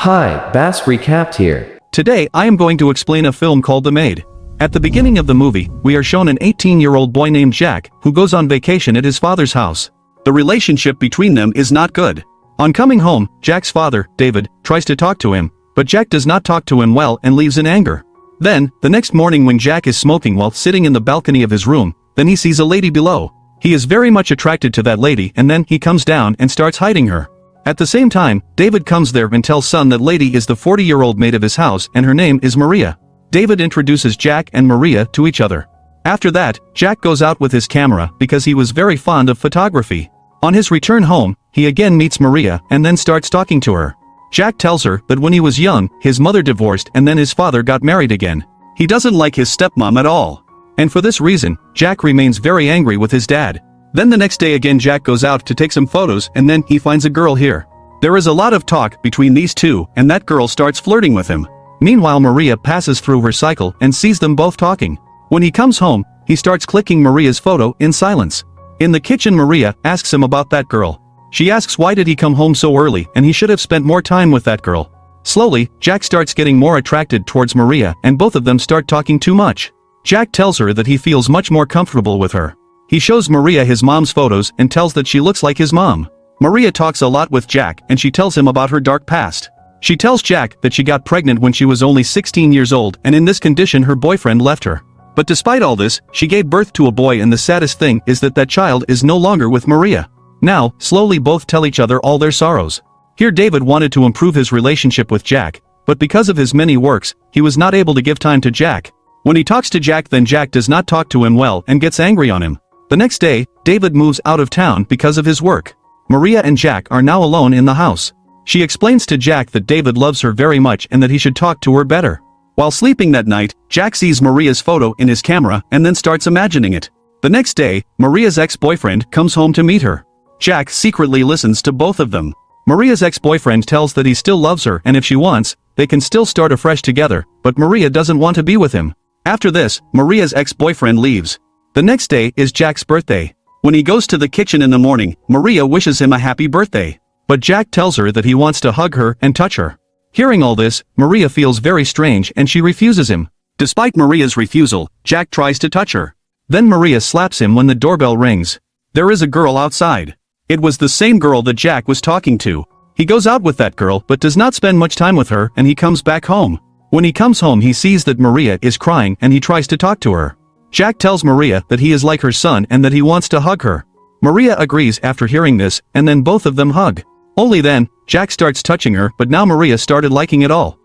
Hi, Bass Recapped here. Today I am going to explain a film called The Maid. At the beginning of the movie, we are shown an 18-year-old boy named Jack, who goes on vacation at his father's house. The relationship between them is not good. On coming home, Jack's father, David, tries to talk to him, but Jack does not talk to him well and leaves in anger. Then, the next morning when Jack is smoking while sitting in the balcony of his room, then he sees a lady below. He is very much attracted to that lady and then he comes down and starts hiding her. At the same time, David comes there and tells son that lady is the 40-year-old maid of his house and her name is Maria. David introduces Jack and Maria to each other. After that, Jack goes out with his camera because he was very fond of photography. On his return home, he again meets Maria and then starts talking to her. Jack tells her that when he was young, his mother divorced and then his father got married again. He doesn't like his stepmom at all. And for this reason, Jack remains very angry with his dad. Then the next day again Jack goes out to take some photos and then he finds a girl here. There is a lot of talk between these two and that girl starts flirting with him. Meanwhile Maria passes through her cycle and sees them both talking. When he comes home, he starts clicking Maria's photo in silence. In the kitchen Maria asks him about that girl. She asks why did he come home so early and he should have spent more time with that girl. Slowly, Jack starts getting more attracted towards Maria and both of them start talking too much. Jack tells her that he feels much more comfortable with her. He shows Maria his mom's photos and tells that she looks like his mom. Maria talks a lot with Jack and she tells him about her dark past. She tells Jack that she got pregnant when she was only 16 years old and in this condition her boyfriend left her. But despite all this, she gave birth to a boy and the saddest thing is that that child is no longer with Maria. Now, slowly both tell each other all their sorrows. Here David wanted to improve his relationship with Jack, but because of his many works, he was not able to give time to Jack. When he talks to Jack then Jack does not talk to him well and gets angry on him. The next day, David moves out of town because of his work. Maria and Jack are now alone in the house. She explains to Jack that David loves her very much and that he should talk to her better. While sleeping that night, Jack sees Maria's photo in his camera and then starts imagining it. The next day, Maria's ex-boyfriend comes home to meet her. Jack secretly listens to both of them. Maria's ex-boyfriend tells that he still loves her and if she wants, they can still start afresh together, but Maria doesn't want to be with him. After this, Maria's ex-boyfriend leaves. The next day is Jack's birthday. When he goes to the kitchen in the morning, Maria wishes him a happy birthday. But Jack tells her that he wants to hug her and touch her. Hearing all this, Maria feels very strange and she refuses him. Despite Maria's refusal, Jack tries to touch her. Then Maria slaps him when the doorbell rings. There is a girl outside. It was the same girl that Jack was talking to. He goes out with that girl but does not spend much time with her and he comes back home. When he comes home he sees that Maria is crying and he tries to talk to her. Jack tells Maria that he is like her son and that he wants to hug her. Maria agrees after hearing this and then both of them hug. Only then, Jack starts touching her but now Maria started liking it all.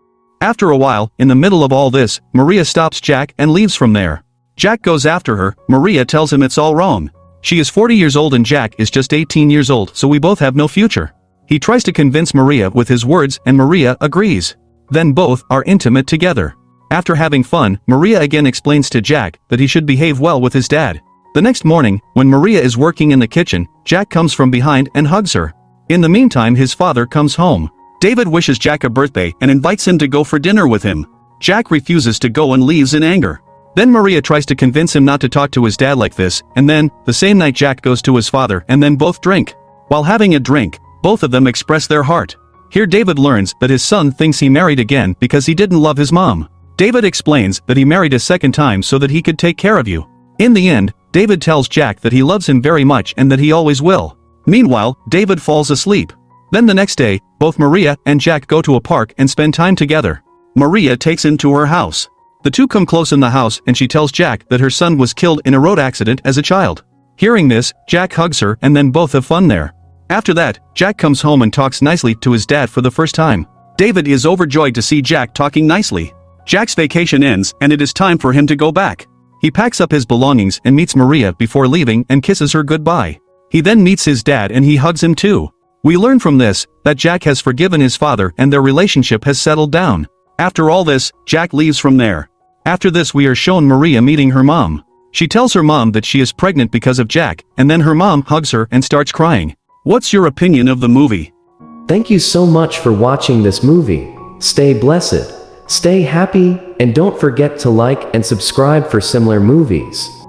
After a while, in the middle of all this, Maria stops Jack and leaves from there. Jack goes after her, Maria tells him it's all wrong. She is 40 years old and Jack is just 18 years old so we both have no future. He tries to convince Maria with his words and Maria agrees. Then both are intimate together. After having fun, Maria again explains to Jack that he should behave well with his dad. The next morning, when Maria is working in the kitchen, Jack comes from behind and hugs her. In the meantime his father comes home. David wishes Jack a birthday and invites him to go for dinner with him. Jack refuses to go and leaves in anger. Then Maria tries to convince him not to talk to his dad like this, and then, the same night Jack goes to his father and then both drink. While having a drink, both of them express their heart. Here David learns that his son thinks he married again because he didn't love his mom. David explains that he married a second time so that he could take care of you. In the end, David tells Jack that he loves him very much and that he always will. Meanwhile, David falls asleep. Then the next day, both Maria and Jack go to a park and spend time together. Maria takes him to her house. The two come close in the house and she tells Jack that her son was killed in a road accident as a child. Hearing this, Jack hugs her and then both have fun there. After that, Jack comes home and talks nicely to his dad for the first time. David is overjoyed to see Jack talking nicely. Jack's vacation ends and it is time for him to go back. He packs up his belongings and meets Maria before leaving and kisses her goodbye. He then meets his dad and he hugs him too. We learn from this that Jack has forgiven his father and their relationship has settled down. After all this, Jack leaves from there. After this we are shown Maria meeting her mom. She tells her mom that she is pregnant because of Jack, and then her mom hugs her and starts crying. What's your opinion of the movie? Thank you so much for watching this movie. Stay blessed, stay happy, and don't forget to like and subscribe for similar movies.